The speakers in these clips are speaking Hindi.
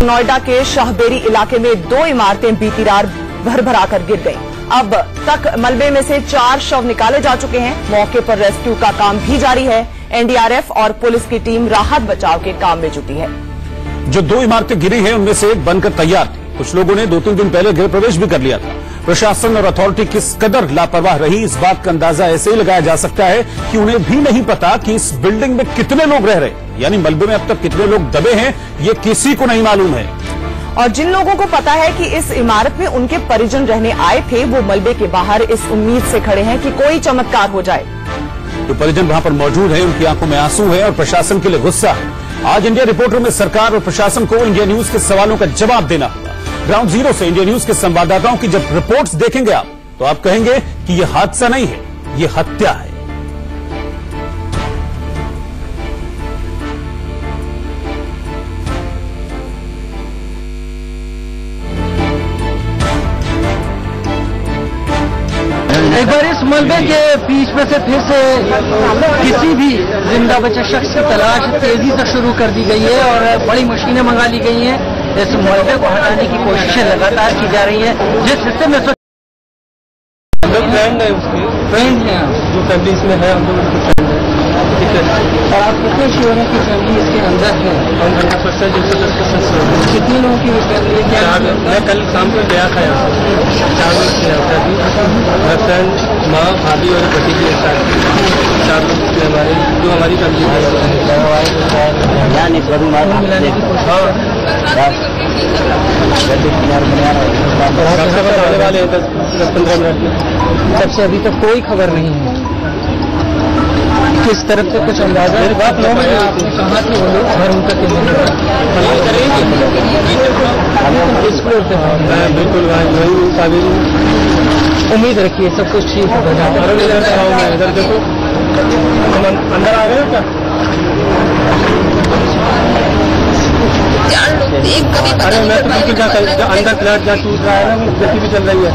नोएडा के शाहबेरी इलाके में 2 इमारतें बीती रात भर कर गिर गईं। अब तक मलबे में से 4 शव निकाले जा चुके हैं। मौके पर रेस्क्यू का काम भी जारी है। एनडीआरएफ और पुलिस की टीम राहत बचाव के काम में जुटी है। जो 2 इमारतें गिरी हैं उनमें से एक बनकर तैयार थी। कुछ लोगों ने 2-3 दिन पहले गृह प्रवेश भी कर लिया था। प्रशासन और अथॉरिटी किस कदर लापरवाह रही, इस बात का अंदाजा ऐसे ही लगाया जा सकता है कि उन्हें भी नहीं पता कि इस बिल्डिंग में कितने लोग रह रहे हैं, यानी मलबे में अब तक कितने लोग दबे हैं, ये किसी को नहीं मालूम है। और जिन लोगों को पता है कि इस इमारत में उनके परिजन रहने आए थे, वो मलबे के बाहर इस उम्मीद से खड़े हैं कि कोई चमत्कार हो जाए। जो परिजन वहां पर मौजूद हैं, उनकी आंखों में आंसू है और प्रशासन के लिए गुस्सा है। आज इंडिया रिपोर्टर में सरकार और प्रशासन को इंडिया न्यूज के सवालों का जवाब देना होगा। ग्राउंड जीरो से इंडिया न्यूज के संवाददाताओं की जब रिपोर्ट्स देखेंगे आप, तो आप कहेंगे कि यह हादसा नहीं है, ये हत्या है। एक बार इस मलबे के बीच में से फिर से किसी भी जिंदा बचे शख्स की तलाश तेजी से शुरू कर दी गई है और बड़ी मशीनें मंगा ली गई हैं। इस मलबे को हटाने की कोशिशें लगातार की जा रही हैं। जिस हिस्से में फ्रेंड है उसके फ्रेंड है जो फैमिली इसमें है, हम लोग उसके फ्रेंड है। ठीक है, और आप कितने श्योर है कि फैमिली इसके अंदर है? हम 100% कितने लोगों की फैमिली है? मैं कल शाम को गया था यहाँ से, 4 लोग थे यहाँ। मेरा फ्रेंड, माँ, भाभी और भतीजी एक साथ 4 लोग थे हमारे, जो हमारी फैमिली है। मिलाने की कोशिश वाले 10-15 मिनट में। सबसे अभी तक कोई खबर नहीं है किस तरफ से, कुछ अंदाजा? मेरी बात 9 बजे आपने कहा कि वो लोग घर उनका इस फ्लोर से बिल्कुल वही उम्मीद रखिए सब कुछ ठीक हो जाएगा। इधर देखो, अंदर आ गए क्या? अरे मैं तो बिल्कुल अंदर फ्लैट जहाँ टूट रहा है ना, वो गति भी चल रही है।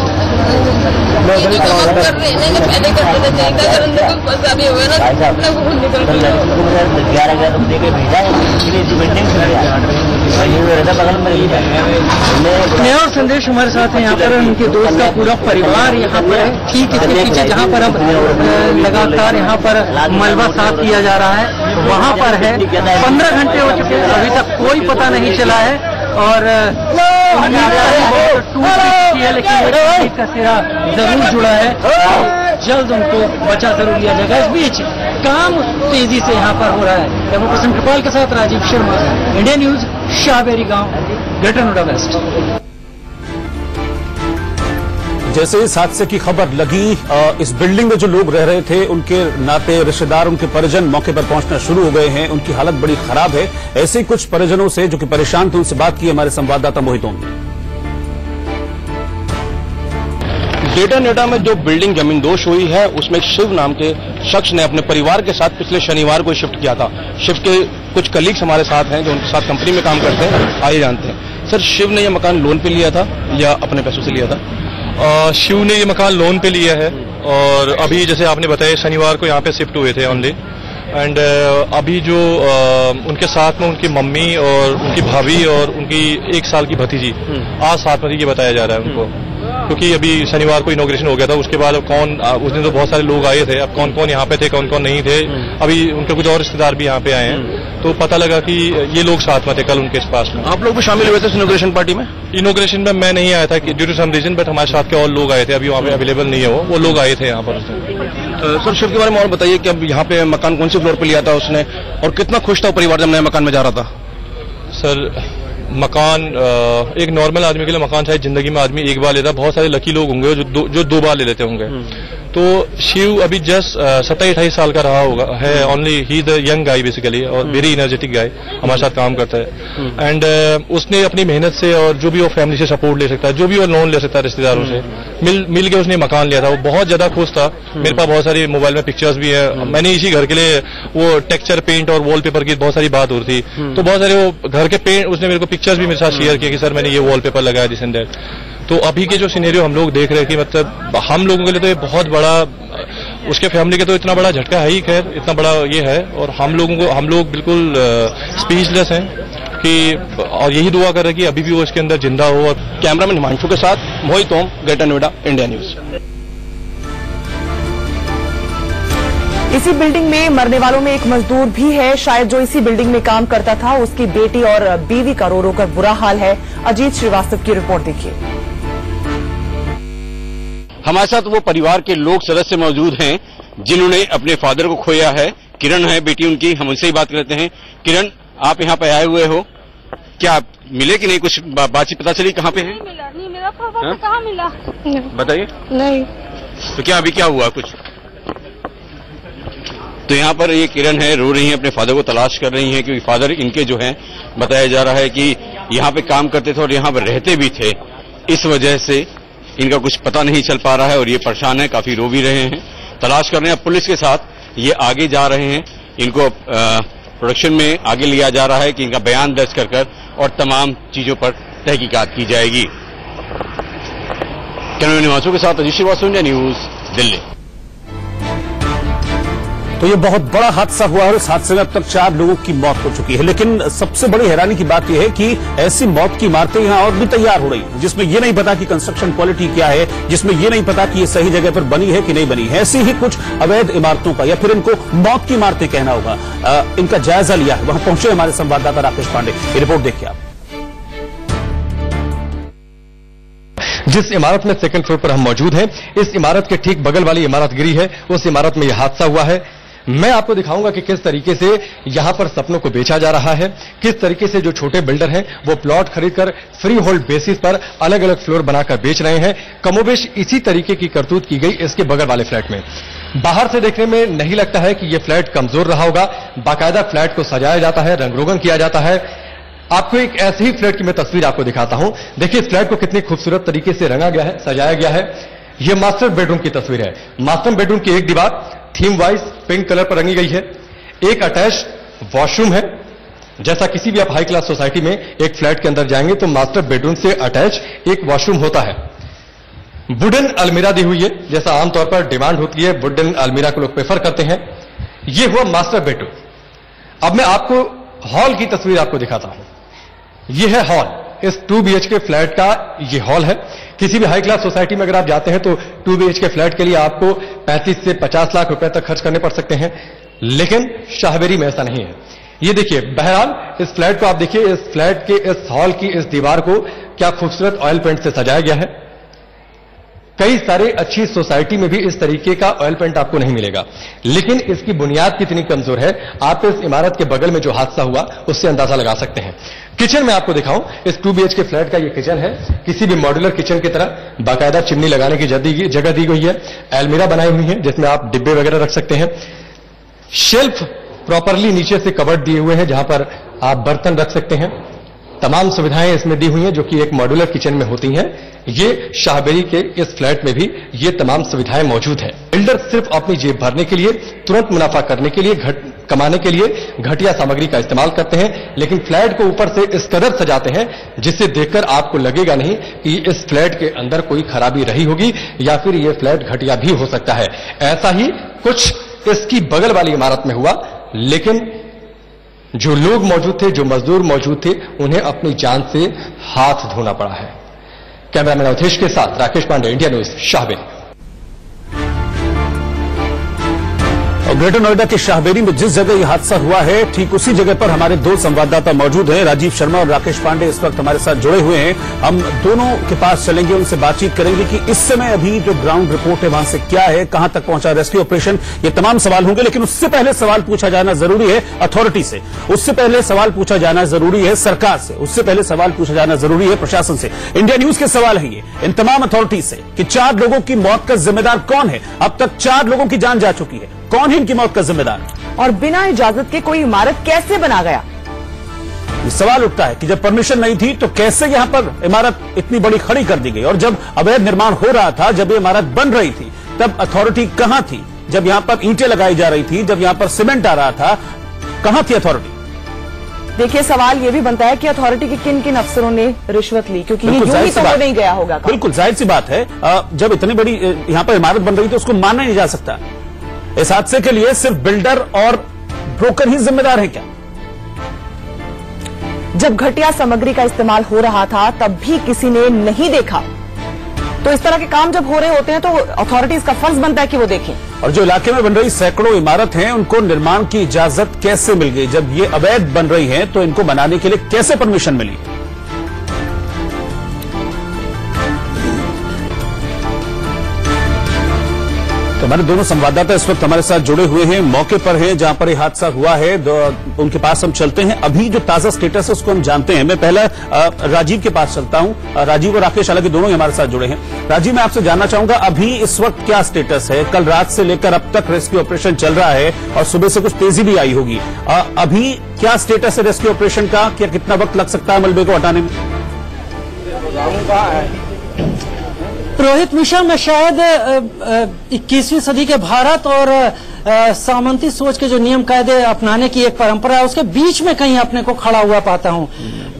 और संदेश हमारे साथ है यहाँ पर, उनके दोस्त का पूरा परिवार यहाँ पर है, ठीक इसके पीछे जहाँ पर अब लगातार यहाँ पर मलबा साफ किया जा रहा है, वहाँ पर है। 15 घंटे हो चुके हैं, अभी तक कोई पता नहीं चला है और लेकिन का सिरा जरूर जुड़ा है। जल्द उनको बचा जरूर लिया जाएगा। इस बीच काम तेजी से यहाँ पर हो रहा है। कैमरा पर्सन कृपाल के साथ राजीव शर्मा, इंडिया न्यूज, शाहबेरी गांव, ग्रेटर नोएडा वेस्ट। जैसे इस हादसे की खबर लगी, इस बिल्डिंग में जो लोग रह रहे थे, उनके नाते रिश्तेदार, उनके परिजन मौके पर पहुंचना शुरू हो गए हैं। उनकी हालत बड़ी खराब है। ऐसे ही कुछ परिजनों से जो कि परेशान थे, उनसे बात की हमारे संवाददाता मोहित ने। ग्रेटर नोएडा में जो बिल्डिंग जमींदोज हुई है, उसमें शिव नाम के शख्स ने अपने परिवार के साथ पिछले शनिवार को शिफ्ट किया था। शिव के कुछ कलीग्स हमारे साथ हैं जो उनके साथ कंपनी में काम करते हैं, आइए जानते हैं। सर, शिव ने यह मकान लोन पे लिया था या अपने पैसों से लिया था? शिव ने ये मकान लोन पे लिया है और अभी जैसे आपने बताया शनिवार को यहाँ पे शिफ्ट हुए थे ओनली। एंड अभी जो उनके साथ में उनकी मम्मी और उनकी भाभी और उनकी 1 साल की भतीजी आज साथ में, ये बताया जा रहा है उनको, क्योंकि अभी शनिवार को इनॉग्रेशन हो गया था। उसके बाद कौन, उस दिन तो बहुत सारे लोग आए थे, अब कौन कौन यहाँ पे थे, कौन कौन नहीं थे। अभी उनके कुछ और रिश्तेदार भी यहाँ पे आए हैं, तो पता लगा कि ये लोग साथ में थे कल उनके पास में। आप लोग भी शामिल हुए थे इनॉग्रेशन पार्टी में? इनॉग्रेशन में मैं नहीं आया था due to some reason, but हमारे साथ के और लोग आए थे। अभी वहाँ पे अवेलेबल नहीं है वो लोग आए थे यहाँ पर। सर, शिव के बारे में और बताइए कि अब यहाँ पे मकान कौन से फ्लोर पे लिया था उसने और कितना खुश था परिवार जब नए मकान में जा रहा था? सर, मकान एक नॉर्मल आदमी के लिए मकान शायद जिंदगी में आदमी एक बार लेता है। बहुत सारे लकी लोग होंगे जो 2 बार ले लेते होंगे। तो शिव अभी जस्ट 27-28 साल का रहा होगा है। Only he is a young guy basically और वेरी एनर्जेटिक गाय, हमारे साथ काम करता है। एंड उसने अपनी मेहनत से और जो भी वो फैमिली से सपोर्ट ले सकता है, जो भी वो लोन ले सकता है रिश्तेदारों से, मिल के उसने मकान लिया था। वो बहुत ज्यादा खुश था। मेरे पास बहुत सारी मोबाइल में पिक्चर्स भी है। मैंने इसी घर के लिए वो टेक्सचर पेंट और वॉलपेपर की बहुत सारी बात हो रही थी, तो बहुत सारे वो घर के पेंट उसने मेरे को पिक्चर्स भी मेरे साथ शेयर किया कि सर मैंने ये वॉलपेपर लगाया दिस एंड दैट। तो अभी के जो सिनेरियो हम लोग देख रहे हैं कि मतलब हम लोगों के लिए तो ये बहुत बड़ा, उसके फैमिली के तो इतना बड़ा झटका है ही, खैर इतना बड़ा ये है। और हम लोग बिल्कुल स्पीचलेस हैं। कि और यही दुआ कर रहे कि अभी भी वो इसके अंदर जिंदा हो। और कैमरामैन हिमांशु के साथ मोहित ओम, ग्रेटर नोएडा, इंडिया न्यूज। इसी बिल्डिंग में मरने वालों में एक मजदूर भी है, शायद जो इसी बिल्डिंग में काम करता था। उसकी बेटी और बीवी का रो रो कर बुरा हाल है। अजीत श्रीवास्तव की रिपोर्ट देखिए। हमारे साथ वो परिवार के लोग सदस्य मौजूद हैं जिन्होंने अपने फादर को खोया है। किरण है बेटी उनकी, हम उनसे ही बात करते हैं। किरण, आप यहाँ पे आए हुए हो, क्या मिले कि नहीं? कुछ बातचीत पता चली? कहाँ पे है? नहीं मिला, नहीं मेरा पापा कहाँ मिला? बताइए। नहीं। तो क्या अभी क्या हुआ कुछ? तो यहाँ पर ये किरण है, रो रही हैं, अपने फादर को तलाश कर रही हैं क्योंकि फादर इनके जो हैं बताया जा रहा है कि यहाँ पे काम करते थे और यहाँ पर रहते भी थे। इस वजह से इनका कुछ पता नहीं चल पा रहा है और ये परेशान है, काफी रो भी रहे हैं, तलाश कर रहे हैं। पुलिस के साथ ये आगे जा रहे हैं, इनको प्रोडक्शन में आगे लिया जा रहा है कि इनका बयान दर्ज कर और तमाम चीजों पर तहकीकात की जाएगी। कैमरामैन निवासों के साथ अजीत श्रीवास्तव, इंडिया न्यूज, दिल्ली। तो ये बहुत बड़ा हादसा हुआ है। इस हादसे में अब तक 4 लोगों की मौत हो चुकी है। लेकिन सबसे बड़ी हैरानी की बात यह है कि ऐसी मौत की इमारतें यहां और भी तैयार हो रही हैं, जिसमें ये नहीं पता कि कंस्ट्रक्शन क्वालिटी क्या है, जिसमें ये नहीं पता कि ये सही जगह पर बनी है कि नहीं बनी है। ऐसी ही कुछ अवैध इमारतों का, या फिर इनको मौत की इमारतें कहना होगा, इनका जायजा लिया है। वहां पहुंचे हमारे संवाददाता राकेश पांडे, ये रिपोर्ट देखिए आप। जिस इमारत में सेकंड फ्लोर पर हम मौजूद हैं, इस इमारत के ठीक बगल वाली इमारत गिरी है। उस इमारत में यह हादसा हुआ है। मैं आपको दिखाऊंगा कि किस तरीके से यहां पर सपनों को बेचा जा रहा है, किस तरीके से जो छोटे बिल्डर हैं वो प्लॉट खरीदकर फ्री होल्ड बेसिस पर अलग अलग फ्लोर बनाकर बेच रहे हैं। कमोबेश इसी तरीके की करतूत की गई इसके बगल वाले फ्लैट में। बाहर से देखने में नहीं लगता है कि यह फ्लैट कमजोर रहा होगा। बाकायदा फ्लैट को सजाया जाता है, रंग रोगन किया जाता है। आपको एक ऐसे ही फ्लैट की मैं तस्वीर आपको दिखाता हूं। देखिए इस फ्लैट को कितनी खूबसूरत तरीके से रंगा गया है, सजाया गया है। यह मास्टर बेडरूम की तस्वीर है। मास्टर बेडरूम की एक दीवार थीम वाइज पिंक कलर पर रंगी गई है। एक अटैच वॉशरूम है। जैसा किसी भी आप हाई क्लास सोसाइटी में एक फ्लैट के अंदर जाएंगे तो मास्टर बेडरूम से अटैच एक वॉशरूम होता है। वुडन अलमीरा दी हुई है, जैसा आमतौर पर डिमांड होती है, वुडन अलमीरा को लोग प्रेफर करते हैं। यह हुआ मास्टर बेडरूम। अब मैं आपको हॉल की तस्वीर आपको दिखाता हूं। यह है हॉल। इस 2 BHK फ्लैट का यह हॉल है। किसी भी हाई क्लास सोसाइटी में अगर आप जाते हैं तो 2 BHK फ्लैट के लिए आपको 35 से 50 लाख रुपए तक खर्च करने पड़ सकते हैं, लेकिन शाहबेरी में ऐसा नहीं है। ये देखिए, बहरहाल इस फ्लैट को आप देखिए, इस फ्लैट के इस हॉल की इस दीवार को क्या खूबसूरत ऑयल पेंट से सजाया गया है। कई सारे अच्छी सोसाइटी में भी इस तरीके का ऑयल पेंट आपको नहीं मिलेगा, लेकिन इसकी बुनियाद कितनी कमजोर है आप इस इमारत के बगल में जो हादसा हुआ उससे अंदाजा लगा सकते हैं। किचन में आपको दिखाऊं, इस 2 BHK फ्लैट का ये किचन है। किसी भी मॉड्यूलर किचन की तरह बाकायदा चिमनी लगाने की जगह दी गई है। अलमीरा बनाई हुई है जिसमें आप डिब्बे वगैरह रख सकते हैं। शेल्फ प्रॉपरली नीचे से कवर्ड दिए हुए हैं जहां पर आप बर्तन रख सकते हैं। तमाम सुविधाएं इसमें दी हुई हैं जो कि एक मॉड्यूलर किचन में होती हैं। ये शाहबेरी के इस फ्लैट में भी ये तमाम सुविधाएं मौजूद हैं। बिल्डर सिर्फ अपनी जेब भरने के लिए, तुरंत मुनाफा करने के लिए, कमाने के लिए घटिया सामग्री का इस्तेमाल करते हैं, लेकिन फ्लैट को ऊपर से इस कदर सजाते हैं जिससे देखकर आपको लगेगा नहीं कि इस फ्लैट के अंदर कोई खराबी रही होगी या फिर यह फ्लैट घटिया भी हो सकता है। ऐसा ही कुछ इसकी बगल वाली इमारत में हुआ, लेकिन जो लोग मौजूद थे, जो मजदूर मौजूद थे, उन्हें अपनी जान से हाथ धोना पड़ा है। कैमरामैन अवधेश के साथ राकेश पांडे, इंडिया न्यूज, शाहबेरी। और ग्रेटर नोएडा के शाहबेरी में जिस जगह यह हादसा हुआ है, ठीक उसी जगह पर हमारे 2 संवाददाता मौजूद हैं। राजीव शर्मा और राकेश पांडे इस वक्त हमारे साथ जुड़े हुए हैं। हम दोनों के पास चलेंगे, उनसे बातचीत करेंगे कि इस समय अभी जो ग्राउंड रिपोर्ट है वहां से क्या है, कहां तक पहुंचा रेस्क्यू ऑपरेशन, ये तमाम सवाल होंगे। लेकिन उससे पहले सवाल पूछा जाना जरूरी है अथॉरिटी से, उससे पहले सवाल पूछा जाना जरूरी है सरकार से, उससे पहले सवाल पूछा जाना जरूरी है प्रशासन से। इंडिया न्यूज के सवाल है ये इन तमाम अथॉरिटी से कि 4 लोगों की मौत का जिम्मेदार कौन है। अब तक 4 लोगों की जान जा चुकी है, कौन है इनकी मौत का जिम्मेदार, और बिना इजाजत के कोई इमारत कैसे बना गया। ये सवाल उठता है कि जब परमिशन नहीं थी तो कैसे यहां पर इमारत इतनी बड़ी खड़ी कर दी गई, और जब अवैध निर्माण हो रहा था, जब ये इमारत बन रही थी, तब अथॉरिटी कहां थी। जब यहां पर ईंटें लगाई जा रही थी, जब यहां पर सीमेंट आ रहा था, कहां थी अथॉरिटी। देखिए, सवाल यह भी बनता है कि अथॉरिटी के किन किन अफसरों ने रिश्वत ली, क्योंकि ये यूं ही तो हो नहीं गया होगा। बिल्कुल जाहिर सी बात है, जब इतनी बड़ी यहां पर इमारत बन रही तो उसको माना नहीं जा सकता। इस हादसे के लिए सिर्फ बिल्डर और ब्रोकर ही जिम्मेदार है क्या। जब घटिया सामग्री का इस्तेमाल हो रहा था तब भी किसी ने नहीं देखा। तो इस तरह के काम जब हो रहे होते हैं तो अथॉरिटीज का फर्ज बनता है कि वो देखें। और जो इलाके में बन रही सैकड़ों इमारत हैं, उनको निर्माण की इजाजत कैसे मिल गई? जब ये अवैध बन रही हैं तो इनको बनाने के लिए कैसे परमिशन मिली? तो हमारे दोनों संवाददाता इस वक्त हमारे साथ जुड़े हुए हैं, मौके पर हैं जहां पर यह हादसा हुआ है। उनके पास हम चलते हैं, अभी जो ताजा स्टेटस है उसको हम जानते हैं। मैं पहले राजीव के पास चलता हूं। राजीव और राकेश हालांकि दोनों ही हमारे साथ जुड़े हैं। राजीव, मैं आपसे जानना चाहूंगा अभी इस वक्त क्या स्टेटस है? कल रात से लेकर अब तक रेस्क्यू ऑपरेशन चल रहा है और सुबह से कुछ तेजी भी आई होगी। अभी क्या स्टेटस है रेस्क्यू ऑपरेशन का? क्या कितना वक्त लग सकता है मलबे को हटाने में? रोहित मिश्रा, मैं शायद 21वीं सदी के भारत और सामंती सोच के जो नियम कायदे अपनाने की एक परंपरा है उसके बीच में कहीं अपने को खड़ा हुआ पाता हूं।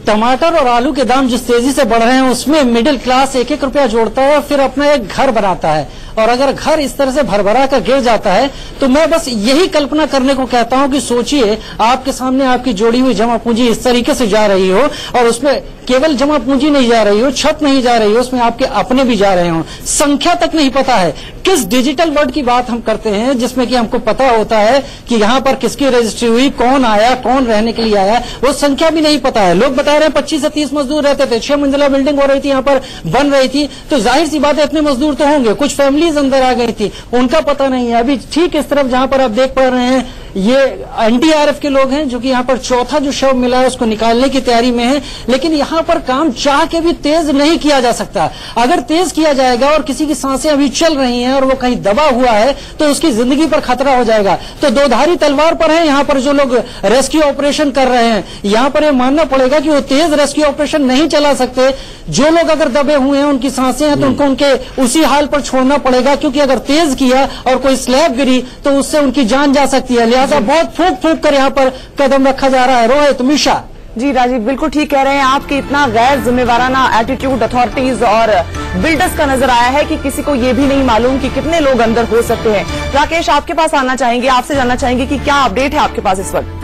टमाटर और आलू के दाम जिस तेजी से बढ़ रहे हैं उसमें मिडिल क्लास एक एक रुपया जोड़ता है और फिर अपना एक घर बनाता है, और अगर घर इस तरह से भरभरा कर गिर जाता है तो मैं बस यही कल्पना करने को कहता हूं कि सोचिए आपके सामने आपकी जोड़ी हुई जमा पूंजी इस तरीके से जा रही हो और उसमें केवल जमा पूंजी नहीं जा रही हो, छत नहीं जा रही हो, उसमें आपके अपने भी जा रहे हो, संख्या तक नहीं पता है। किस डिजिटल वर्ल्ड की बात हम करते हैं जिसमें कि हमको पता होता है कि यहाँ पर किसकी रजिस्ट्री हुई, कौन आया, कौन रहने के लिए आया, वो संख्या भी नहीं पता है। लोग बता रहे हैं 25 से 30 मजदूर रहते थे, 6 मंजिला बिल्डिंग हो रही थी, यहाँ पर बन रही थी, तो जाहिर सी बात है इतने मजदूर तो होंगे। कुछ फैमिलीज अंदर आ गई थी, उनका पता नहीं है। अभी ठीक इस तरफ जहां पर आप देख पा रहे हैं ये एनडीआरएफ के लोग हैं जो कि यहाँ पर चौथा जो शव मिला है उसको निकालने की तैयारी में है, लेकिन यहाँ पर काम चाह के भी तेज नहीं किया जा सकता। अगर तेज किया जाएगा और किसी की सांसें अभी चल रही हैं और वो कहीं दबा हुआ है तो उसकी जिंदगी पर खतरा हो जाएगा। तो दो धारी तलवार पर है यहाँ पर जो लोग रेस्क्यू ऑपरेशन कर रहे हैं। यहाँ पर यह मानना पड़ेगा कि वो तेज रेस्क्यू ऑपरेशन नहीं चला सकते। जो लोग अगर दबे हुए हैं, उनकी सांसें हैं, तो उनको उनके उसी हाल पर छोड़ना पड़ेगा, क्योंकि अगर तेज किया और कोई स्लैब गिरी तो उससे उनकी जान जा सकती है। लिहाजा बहुत फूंक फूंक कर यहाँ पर कदम रखा जा रहा है। रोहित, मिशा जी, राजीव बिल्कुल ठीक कह रहे हैं आप कि इतना गैर जिम्मेवाराना एटीट्यूड अथॉरिटीज और बिल्डर्स का नजर आया है कि किसी को ये भी नहीं मालूम कि कितने लोग अंदर हो सकते हैं। राकेश, आपके पास आना चाहेंगे, आपसे जानना चाहेंगे कि क्या अपडेट है आपके पास इस वक्त?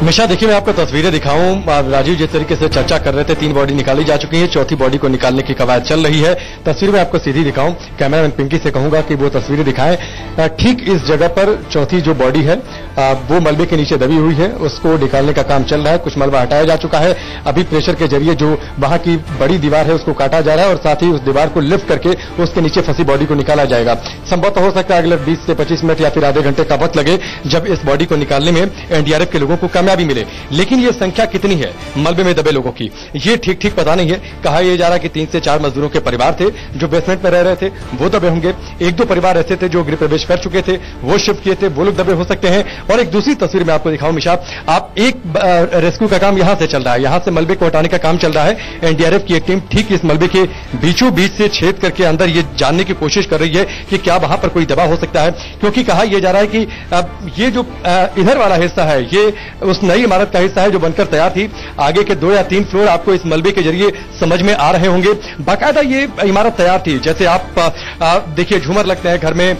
मिशा, देखिए मैं आपको तस्वीरें दिखाऊं। राजीव जिस तरीके से चर्चा कर रहे थे, 3 बॉडी निकाली जा चुकी है, चौथी बॉडी को निकालने की कवायद चल रही है। तस्वीर में आपको सीधी दिखाऊं, कैमरामैन पिंकी से कहूंगा कि वो तस्वीरें दिखाएं। ठीक इस जगह पर चौथी जो बॉडी है वो मलबे के नीचे दबी हुई है, उसको निकालने का काम चल रहा है। कुछ मलबा हटाया जा चुका है। अभी प्रेशर के जरिए जो वहां की बड़ी दीवार है उसको काटा जा रहा है और साथ ही उस दीवार को लिफ्ट करके उसके नीचे फंसी बॉडी को निकाला जाएगा। संभवतः हो सकता है अगले 20 से 25 मिनट या फिर आधे घंटे का वक्त लगे जब इस बॉडी को निकालने में एनडीआरएफ के लोगों को कामयाबी मिले। लेकिन ये संख्या कितनी है मलबे में दबे लोगों की, ये ठीक ठीक पता नहीं है। कहा यह जा रहा है कि 3 से 4 मजदूरों के परिवार थे जो बेसमेंट में रह रहे थे, वो दबे होंगे। 1-2 परिवार ऐसे थे जो गृह प्रवेश कर चुके थे, वो शिफ्ट किए थे, वो लोग दबे हो सकते हैं। और एक दूसरी तस्वीर में आपको दिखाऊं मिशा, आप एक रेस्क्यू का काम यहां से चल रहा है, यहां से मलबे को हटाने का काम चल रहा है। एनडीआरएफ की एक टीम ठीक इस मलबे के बीचों बीच से छेद करके अंदर ये जानने की कोशिश कर रही है कि क्या वहां पर कोई दबा हो सकता है, क्योंकि कहा यह जा रहा है कि ये जो इधर वाला हिस्सा है ये उस नई इमारत का हिस्सा है जो बनकर तैयार थी। आगे के 2 या 3 फ्लोर आपको इस मलबे के जरिए समझ में आ रहे होंगे। बाकायदा ये इमारत तैयार थी, जैसे आप देखिए झूमर लगते हैं घर में,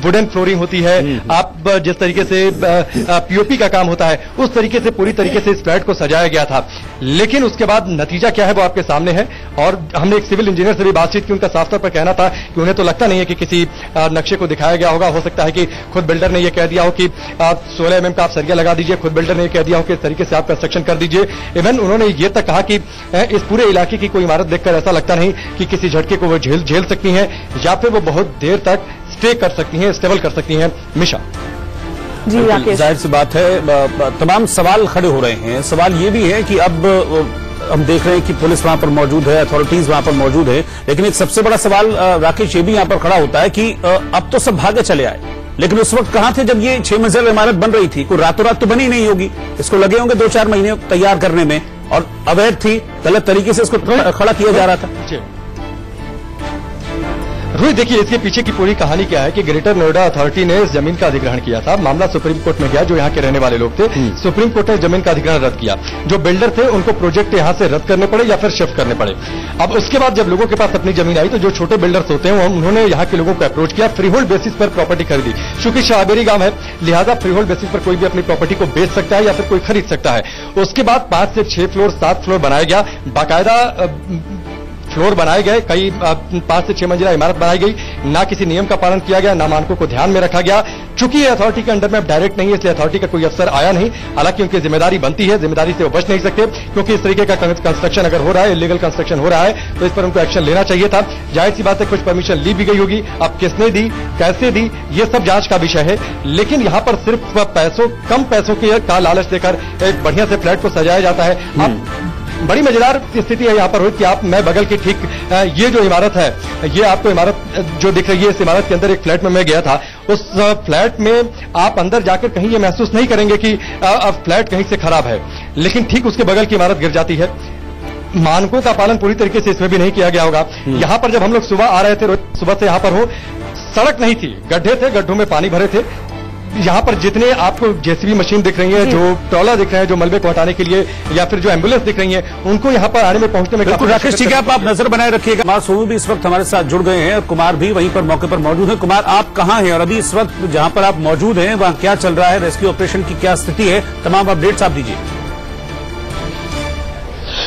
वुडन फ्लोरिंग होती है, आप जिस तरीके से पीओपी का काम होता है उस तरीके से पूरी तरीके से इस फ्लैट को सजाया गया था। लेकिन उसके बाद नतीजा क्या है वो आपके सामने है। और हमने एक सिविल इंजीनियर से भी बातचीत की, उनका साफ तौर पर कहना था कि उन्हें तो लगता नहीं है कि किसी नक्शे को दिखाया गया होगा। हो सकता है कि खुद बिल्डर ने यह कह दिया हो कि 16 mm का आप सरिया लगा दीजिए, खुद बिल्डर ने यह कह दिया हो कि इस तरीके से आप कंस्ट्रक्शन कर दीजिए। इवन उन्होंने ये तक कहा कि इस पूरे इलाके की कोई इमारत देखकर ऐसा लगता नहीं कि किसी झटके को वो झेल सकती हैं या फिर वो बहुत देर तक स्टे कर सकती हैं, स्टेबल कर सकती हैं। मिशा जी, जाहिर सी बात है तमाम सवाल खड़े हो रहे हैं। सवाल ये भी है कि अब हम देख रहे हैं कि पुलिस वहां पर मौजूद है, अथॉरिटीज वहां पर मौजूद है, लेकिन एक सबसे बड़ा सवाल राकेश ये भी यहां पर खड़ा होता है कि अब तो सब भागे चले आए, लेकिन उस वक्त कहां थे जब ये 6 मंजिला इमारत बन रही थी? कोई रातों रात तो बनी नहीं होगी, इसको लगे होंगे 2-4 महीने तैयार करने में, और अवैध थी, गलत तरीके से इसको खड़ा किया जा रहा था। रोहित, देखिए इसके पीछे की पूरी कहानी क्या है कि ग्रेटर नोएडा अथॉरिटी ने इस जमीन का अधिग्रहण किया था। मामला सुप्रीम कोर्ट में गया, जो यहाँ के रहने वाले लोग थे। सुप्रीम कोर्ट ने जमीन का अधिग्रहण रद्द किया। जो बिल्डर थे उनको प्रोजेक्ट यहाँ से रद्द करने पड़े या फिर शिफ्ट करने पड़े। अब उसके बाद जब लोगों के पास अपनी जमीन आई तो जो छोटे बिल्डर्स होते हैं उन्होंने यहाँ के लोगों को अप्रोच किया, फ्री होल्ड बेसिस पर प्रॉपर्टी खरीदी। चूंकि शाहबेरी गांव है, लिहाजा फ्री होल्ड बेसिस पर कोई भी अपनी प्रॉपर्टी को बेच सकता है या फिर कोई खरीद सकता है। उसके बाद 5 से 6 फ्लोर 7 फ्लोर बनाया गया, बाकायदा फ्लोर बनाए गए, कई 5 से 6 मंजिला इमारत बनाई गई। ना किसी नियम का पालन किया गया, ना मानकों को ध्यान में रखा गया। चूंकि ये अथॉरिटी के अंडर में डायरेक्ट नहीं है, इसलिए अथॉरिटी का कोई अफसर आया नहीं। हालांकि उनकी जिम्मेदारी बनती है, जिम्मेदारी से वो बच नहीं सकते, क्योंकि इस तरीके का कंस्ट्रक्शन अगर हो रहा है, इलीगल कंस्ट्रक्शन हो रहा है, तो इस पर उनको एक्शन लेना चाहिए था। जाहिर सी बात है, कुछ परमिशन ली भी गई होगी। अब किसने दी, कैसे दी, ये सब जांच का विषय है। लेकिन यहाँ पर सिर्फ कम पैसों का लालच देकर एक बढ़िया से फ्लैट को सजाया जाता है। अब बड़ी मजेदार स्थिति है यहाँ पर रोहित कि आप मैं बगल की ठीक ये जो इमारत है, ये आपको इमारत जो दिख रही है, इस इमारत के अंदर एक फ्लैट में मैं गया था। उस फ्लैट में आप अंदर जाकर कहीं ये महसूस नहीं करेंगे कि फ्लैट कहीं से खराब है, लेकिन ठीक उसके बगल की इमारत गिर जाती है। मानकों का पालन पूरी तरीके से इसमें भी नहीं किया गया होगा। यहाँ पर जब हम लोग सुबह आ रहे थे, सुबह से यहाँ पर हो, सड़क नहीं थी, गड्ढे थे, गड्ढों में पानी भरे थे। यहाँ पर जितने आपको जेसीबी मशीन दिख रही है, जो ट्रॉला दिख रहे हैं, जो मलबे को हटाने के लिए, या फिर जो एम्बुलेंस दिख रही है, उनको यहाँ पर आने में पहुंचने में बिल्कुल। राकेश, ठीक है, आप नजर बनाए रखिएगा। कुमार सोनू भी इस वक्त हमारे साथ जुड़ गए हैं। कुमार भी वहीं पर मौके पर मौजूद है। कुमार, आप कहाँ हैं और अभी इस वक्त जहाँ पर आप मौजूद हैं वहाँ क्या चल रहा है, रेस्क्यू ऑपरेशन की क्या स्थिति है, तमाम अपडेट्स आप दीजिए।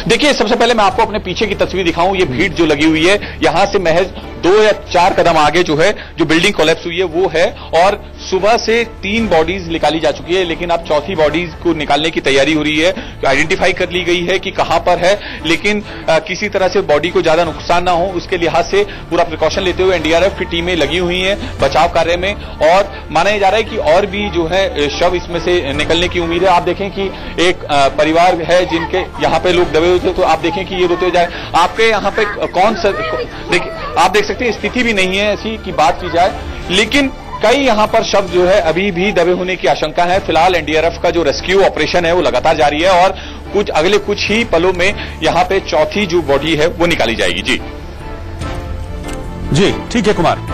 देखिए, सबसे पहले मैं आपको अपने पीछे की तस्वीर दिखाऊं। ये भीड़ जो लगी हुई है, यहां से महज 2 या 4 कदम आगे जो है, जो बिल्डिंग कोलैप्स हुई है वो है, और सुबह से 3 बॉडीज निकाली जा चुकी है, लेकिन अब चौथी बॉडीज को निकालने की तैयारी हो रही है। आइडेंटिफाई कर ली गई है कि कहां पर है, लेकिन किसी तरह से बॉडी को ज्यादा नुकसान ना हो, उसके लिहाज से पूरा प्रिकॉशन लेते हुए एनडीआरएफ की टीमें लगी हुई हैं बचाव कार्य में। और माना जा रहा है कि और भी जो है शव इसमें से निकलने की उम्मीद है। आप देखें कि एक परिवार है जिनके यहाँ पे लोग दबे हुए थे, तो आप देखें कि ये रोते जाए। आपके यहाँ पे कौन सा, देखिए आप देख सकते हैं, स्थिति भी नहीं है ऐसी की बात की जाए, लेकिन कई यहाँ पर शव जो है अभी भी दबे होने की आशंका है। फिलहाल एनडीआरएफ का जो रेस्क्यू ऑपरेशन है वो लगातार जारी है, और अगले कुछ ही पलों में यहाँ पे चौथी जो बॉडी है वो निकाली जाएगी। जी ठीक है कुमार।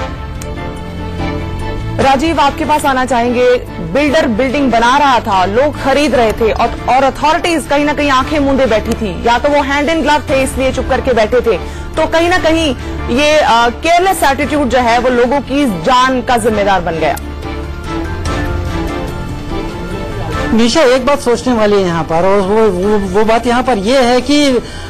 राजीव, आपके पास आना चाहेंगे। बिल्डर बिल्डिंग बना रहा था, लोग खरीद रहे थे, और अथॉरिटीज कहीं ना कहीं आंखें मूंदे बैठी थी, या तो वो हैंड इन ग्लव थे इसलिए चुप करके बैठे थे। तो कहीं ना कहीं ये केयरलेस एटीट्यूड जो है वो लोगों की जान का जिम्मेदार बन गया। निशा, एक बात सोचने वाली है यहाँ पर, और वो बात यहाँ पर ये है कि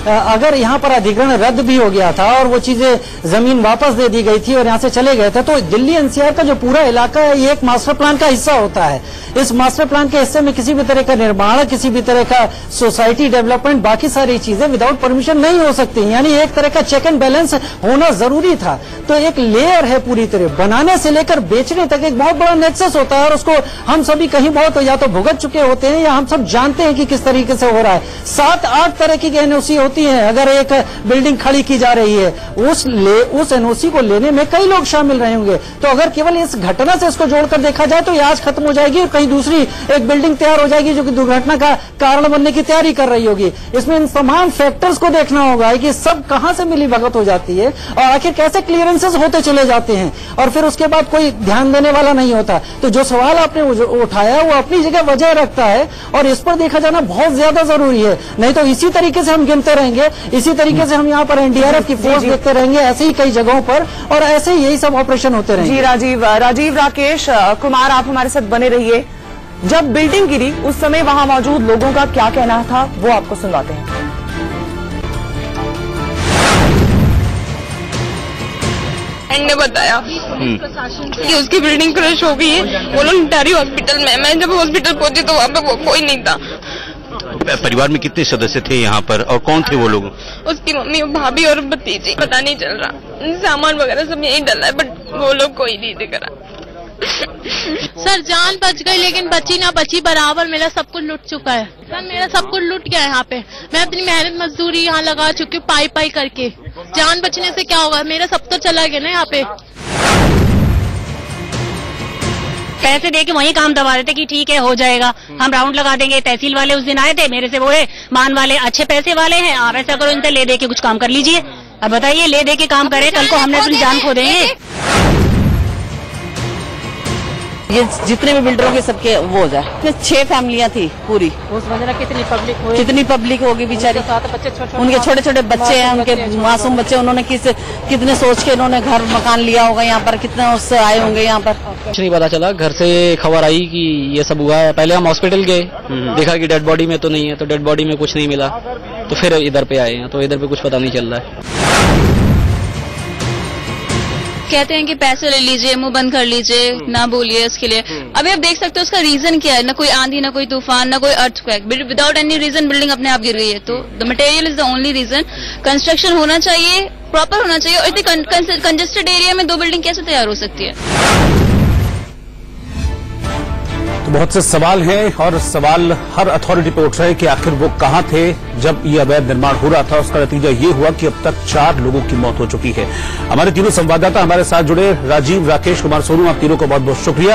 अगर यहाँ पर अधिग्रहण रद्द भी हो गया था और वो चीजें जमीन वापस दे दी गई थी और यहाँ से चले गए थे, तो दिल्ली एनसीआर का जो पूरा इलाका है ये एक मास्टर प्लान का हिस्सा होता है। इस मास्टर प्लान के हिस्से में किसी भी तरह का निर्माण, किसी भी तरह का सोसाइटी डेवलपमेंट, बाकी सारी चीजें विदाउट परमिशन नहीं हो सकती। यानी एक तरह का चेक एंड बैलेंस होना जरूरी था। तो एक लेयर है, पूरी तरह बनाने से लेकर बेचने तक एक बहुत बड़ा नेक्सस होता है, और उसको हम सभी कहीं बहुत या तो भुगत चुके होते हैं या हम सब जानते हैं कि किस तरीके से हो रहा है। 7-8 तरह की एनओसी होती है। अगर एक बिल्डिंग खड़ी की जा रही है, उस एनओसी को लेने में कई लोग शामिल रहे होंगे। तो अगर केवल इस घटना से इसको जोड़कर देखा जाए तो ये आज खत्म हो जाएगी और कहीं दूसरी एक बिल्डिंग तैयार हो जाएगी जो कि दुर्घटना का कारण बनने की तैयारी कर रही होगी। इसमें इन तमाम फैक्टर्स को देखना होगा कि सब कहां से मिली भगत हो जाती है और आखिर कैसे क्लियरेंसेस होते चले जाते हैं, और फिर उसके बाद कोई ध्यान देने वाला नहीं होता। तो जो सवाल आपने उठाया वो अपनी जगह वजह रखता है, और इस पर देखा जाना बहुत ज्यादा जरूरी है। नहीं तो इसी तरीके से हम गिनते रहेंगे, इसी तरीके से हम यहाँ पर एनडीआरएफ की फोर्स देखते रहेंगे ऐसे ही कई जगहों पर, और ऐसे ही यही सब ऑपरेशन होते रहेंगे। जी राजीव, राकेश, कुमार, आप हमारे साथ बने रहिए। जब बिल्डिंग गिरी उस समय वहां मौजूद लोगों का क्या कहना था वो आपको सुनवाते हैं। ने बताया कि उसकी बिल्डिंग क्रश हो गई है। वो लोग निटारी हॉस्पिटल में, मैं जब हॉस्पिटल पहुंची तो वहाँ पे वो कोई नहीं था। परिवार में कितने सदस्य थे यहाँ पर और कौन थे वो लोग? उसकी मम्मी, भाभी और भतीजी। पता नहीं चल रहा, सामान वगैरह सब यही डला है, बट वो लोग कोई नहीं दिख रहा। सर जान बच गई, लेकिन बची ना बची बराबर मेरा सब कुछ लूट चुका है। सर मेरा सब कुछ लूट गया है यहाँ पे। मैं अपनी मेहनत मजदूरी यहाँ लगा चुकी हूँ पाई करके। जान बचने से क्या होगा, मेरा सब तो चला गया ना यहाँ पे। पैसे दे के वही काम दबा रहे थे कि ठीक है हो जाएगा, हम राउंड लगा देंगे। तहसील वाले उस दिन आए थे, मेरे से बोले मान वाले अच्छे पैसे वाले हैं, आप ऐसा करो इनसे ले दे के कुछ काम कर लीजिए। अब बताइए, ले दे के काम करे, कल को हमने अपनी जान खो देंगे। ये जितने भी बिल्डरों के सबके वो हो जाए। 6 फैमिलियां थी पूरी। उस वजह कितनी पब्लिक होगी बेचारी। उनके छोटे छोटे बच्चे हैं, उनके मासूम बच्चे। उन्होंने कितने सोच के इन्होंने घर मकान लिया होगा यहाँ पर, कितने उससे आए होंगे यहाँ पर। कुछ नहीं पता चला, घर से खबर आई कि ये सब हुआ है। पहले हम हॉस्पिटल गए, देखा कि डेड बॉडी में तो नहीं है, तो डेड बॉडी में कुछ नहीं मिला, तो फिर इधर पे आए हैं, तो इधर पे कुछ पता नहीं चल रहा है। कहते हैं कि पैसे ले लीजिए, मुंह बंद कर लीजिए, ना बोलिए इसके लिए। अभी आप देख सकते हो उसका रीजन क्या है, ना कोई आंधी, ना कोई तूफान, ना कोई earthquake, without any reason building अपने आप गिर गई है। तो the material is the only reason. Construction होना चाहिए, प्रॉपर होना चाहिए। और इतनी कंजेस्टेड एरिया में 2 बिल्डिंग कैसे तैयार हो सकती है? तो बहुत से सवाल हैं और सवाल हर अथॉरिटी पे उठ रहे हैं कि आखिर वो कहां थे जब ये अवैध निर्माण हो रहा था। उसका नतीजा ये हुआ कि अब तक 4 लोगों की मौत हो चुकी है। हमारे तीनों संवाददाता हमारे साथ जुड़े, राजीव, राकेश, कुमार, सोनू, आप तीनों को बहुत बहुत शुक्रिया।